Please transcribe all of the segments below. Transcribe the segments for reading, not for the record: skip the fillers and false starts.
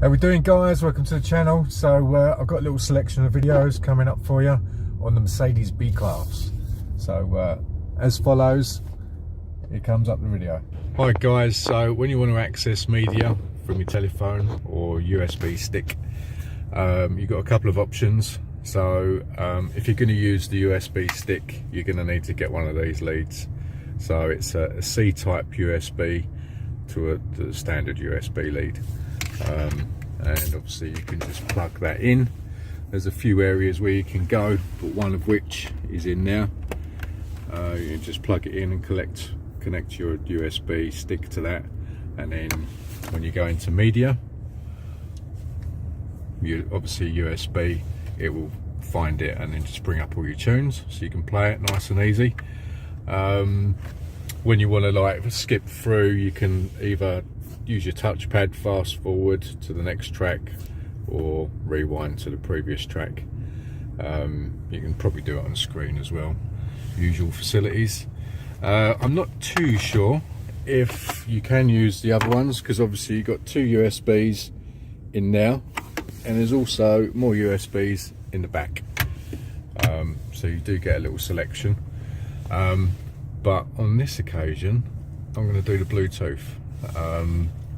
How we doing, guys? Welcome to the channel. So I've got a little selection of videos coming up for you on the Mercedes B-Class. So as follows, here comes up the video. Hi guys, so when you want to access media from your telephone or USB stick, you've got a couple of options. So if you're going to use the USB stick, you're going to need to get one of these leads. So it's a C-type USB to the standard USB lead. And obviously you can just plug that in. There's a few areas where you can go, but one of which is in there. You can just plug it in and connect your USB stick to that, and then when you go into media, you obviously USB, it will find it and then just bring up all your tunes so you can play it nice and easy. When you want to like skip through, you can either use your touchpad, fast forward to the next track, or rewind to the previous track. You can probably do it on screen as well, usual facilities. I'm not too sure if you can use the other ones, because obviously you've got two USBs in there and there's also more USBs in the back, so you do get a little selection. But on this occasion I'm going to do the Bluetooth.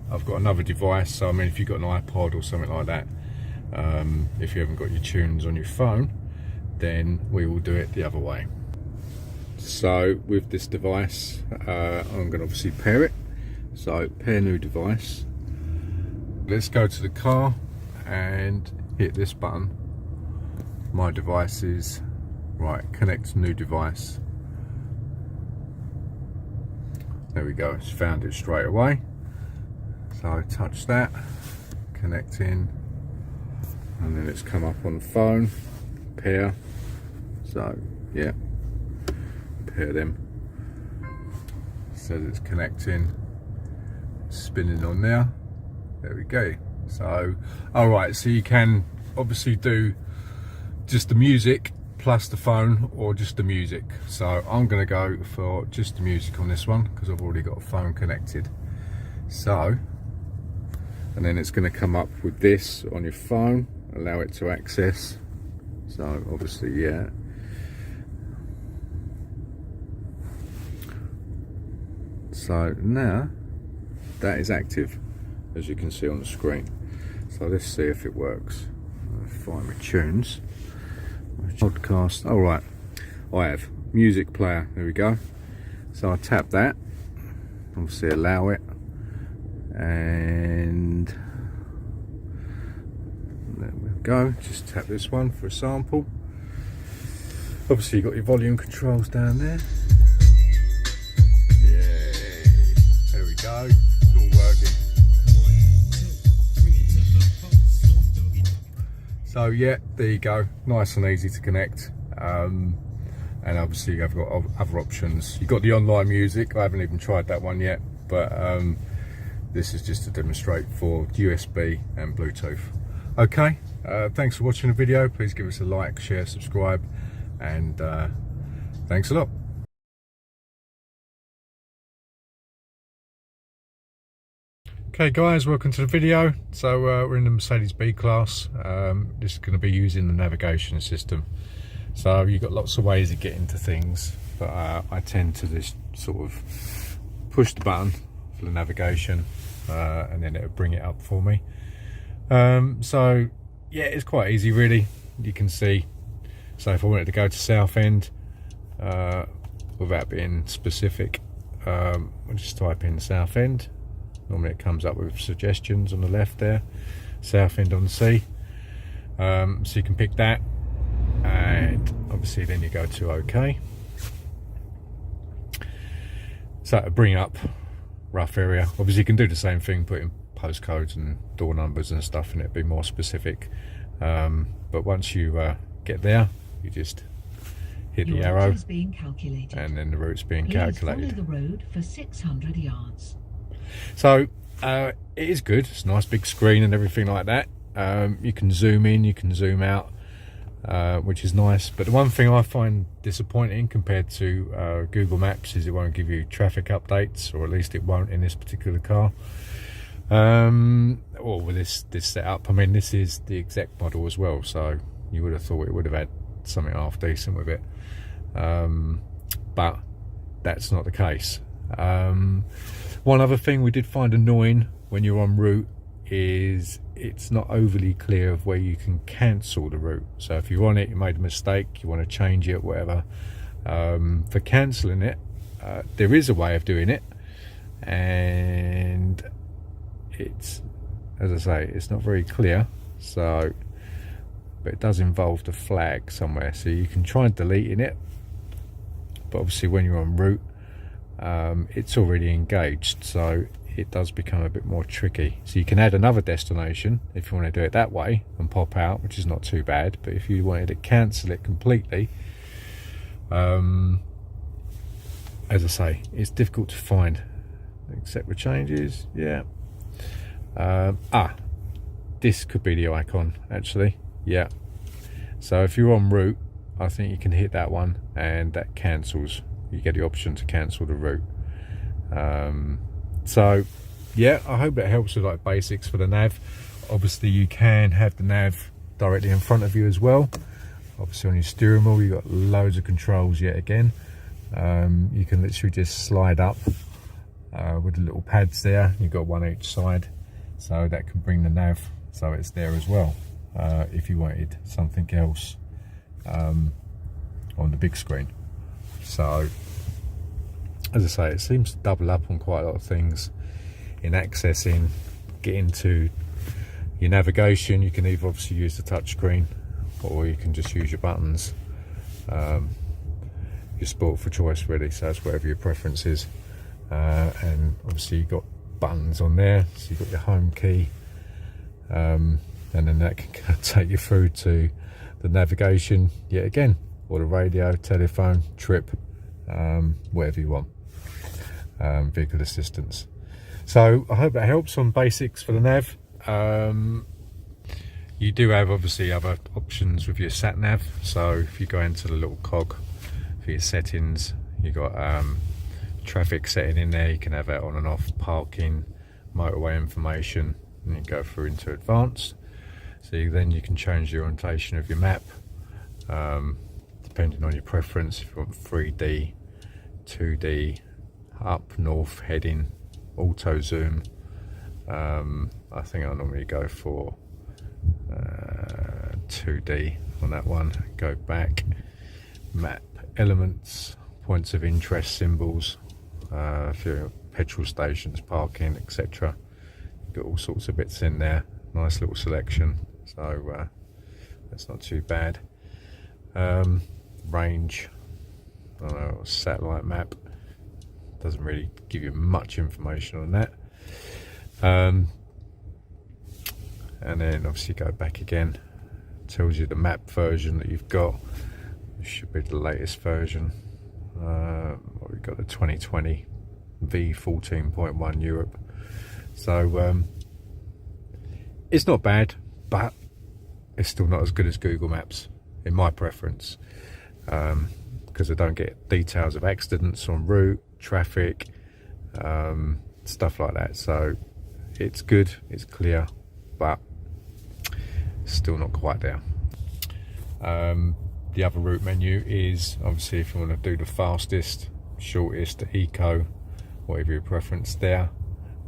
I've got another device, so I mean if you've got an iPod or something like that, if you haven't got your tunes on your phone, then we will do it the other way. So with this device, I'm going to obviously pair it. So pair new device. Let's go to the car and hit this button. My device is right, connect new device. There we go, it's found it straight away. So I touch that, connect in, and then it's come up on the phone, pair. So yeah, pair them. Says it's connecting, spinning on there. There we go. So all right, so you can obviously do just the music plus the phone, or just the music. So I'm going to go for just the music on this one because I've already got a phone connected. So, and then it's going to come up with this on your phone, allow it to access. So obviously, yeah. So now that is active, as you can see on the screen. So let's see if it works. I'll find my tunes. Podcast. All right, I have music player. There we go. So I tap that, obviously allow it, and there we go. Just tap this one for a sample. Obviously you've got your volume controls down there. Yeah, there we go. It's all working. So yeah, there you go, nice and easy to connect. And obviously you've got other options. You've got the online music. I haven't even tried that one yet, but this is just to demonstrate for USB and Bluetooth. Okay, thanks for watching the video. Please give us a like, share, subscribe, and thanks a lot. Okay guys, welcome to the video. So we're in the Mercedes B-Class. This is going to be using the navigation system. So you've got lots of ways of getting to things, but I tend to just sort of push the button for the navigation, and then it'll bring it up for me. So yeah, it's quite easy really. You can see, so if I wanted to go to Southend, without being specific, I'll just type in Southend. Normally it comes up with suggestions on the left there, Southend on Sea. So you can pick that, and obviously then you go to OK. So to bring up rough area. Obviously you can do the same thing, put in postcodes and door numbers and stuff, and it'd be more specific. But once you get there, you just hit the arrow, and then the route's being calculated. Follow the road for 600 yards. So it is good. It's a nice big screen and everything like that. You can zoom in, you can zoom out, which is nice. But the one thing I find disappointing compared to Google Maps is it won't give you traffic updates, or at least it won't in this particular car. Or with this setup, I mean, this is the exec model as well, so you would have thought it would have had something half decent with it, but that's not the case. One other thing we did find annoying when you're en route is it's not overly clear of where you can cancel the route. So if you're on it, you made a mistake, you want to change it, whatever, for cancelling it, there is a way of doing it, and it's, as I say, it's not very clear. So, but it does involve the flag somewhere, so you can try deleting it, but obviously when you're en route, it's already engaged, so it does become a bit more tricky. So you can add another destination if you want to do it that way and pop out, which is not too bad. But if you wanted to cancel it completely, as I say, it's difficult to find. Accept the changes, yeah. This could be the icon actually, yeah. So if you're en route, I think you can hit that one and that cancels. You get the option to cancel the route. So yeah, I hope that helps with like basics for the nav. Obviously you can have the nav directly in front of you as well. Obviously on your steering wheel you've got loads of controls yet again. You can literally just slide up with the little pads there. You've got one each side, so that can bring the nav so it's there as well, if you wanted something else on the big screen. So as I say, it seems to double up on quite a lot of things in accessing, getting to your navigation. You can either obviously use the touch screen or you can just use your buttons. You're spoiled for choice really, so it's whatever your preference is. And obviously you've got buttons on there, so you've got your home key, and then that can kind of take you through to the navigation yet again, or the radio, telephone, trip, whatever you want, vehicle assistance. So I hope that helps on basics for the nav. You do have obviously other options with your sat nav. So if you go into the little cog for your settings, you got traffic setting in there. You can have that on and off, parking, motorway information, and you go through into advanced. So then you can change the orientation of your map, depending on your preference. If you want 3D, 2D, up, north, heading, auto zoom. I think I normally go for 2D on that one. Go back, map elements, points of interest, symbols, for petrol stations, parking, etc. Got all sorts of bits in there. Nice little selection, so that's not too bad. Range, I don't know, satellite map, doesn't really give you much information on that. And then obviously go back again, tells you the map version that you've got. It should be the latest version. We've got the 2020 V14.1 Europe. So it's not bad, but it's still not as good as Google Maps in my preference, because I don't get details of accidents en route, traffic, stuff like that. So it's good, it's clear, but still not quite there. The other route menu is obviously if you want to do the fastest, shortest, eco, whatever your preference there.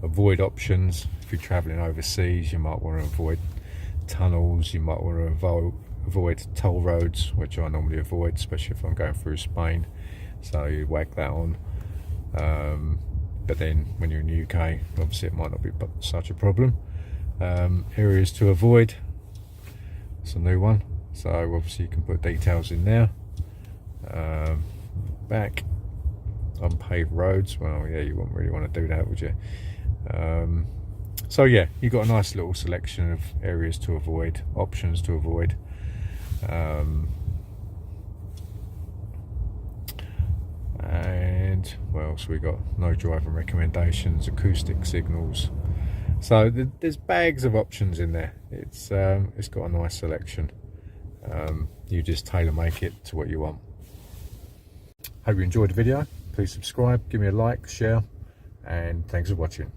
Avoid options. If you're traveling overseas, you might want to avoid tunnels, you might want to avoid toll roads, which I normally avoid, especially if I'm going through Spain. So you whack that on. But then when you're in the UK, obviously it might not be such a problem. Areas to avoid, it's a new one, so obviously you can put details in there. Back, unpaved roads, well yeah, you wouldn't really want to do that, would you? So yeah, you've got a nice little selection of areas to avoid, options to avoid. And what else we got? No driving recommendations, acoustic signals. So there's bags of options in there. It's got a nice selection. You just tailor make it to what you want. Hope you enjoyed the video. Please subscribe, give me a like, share, and thanks for watching.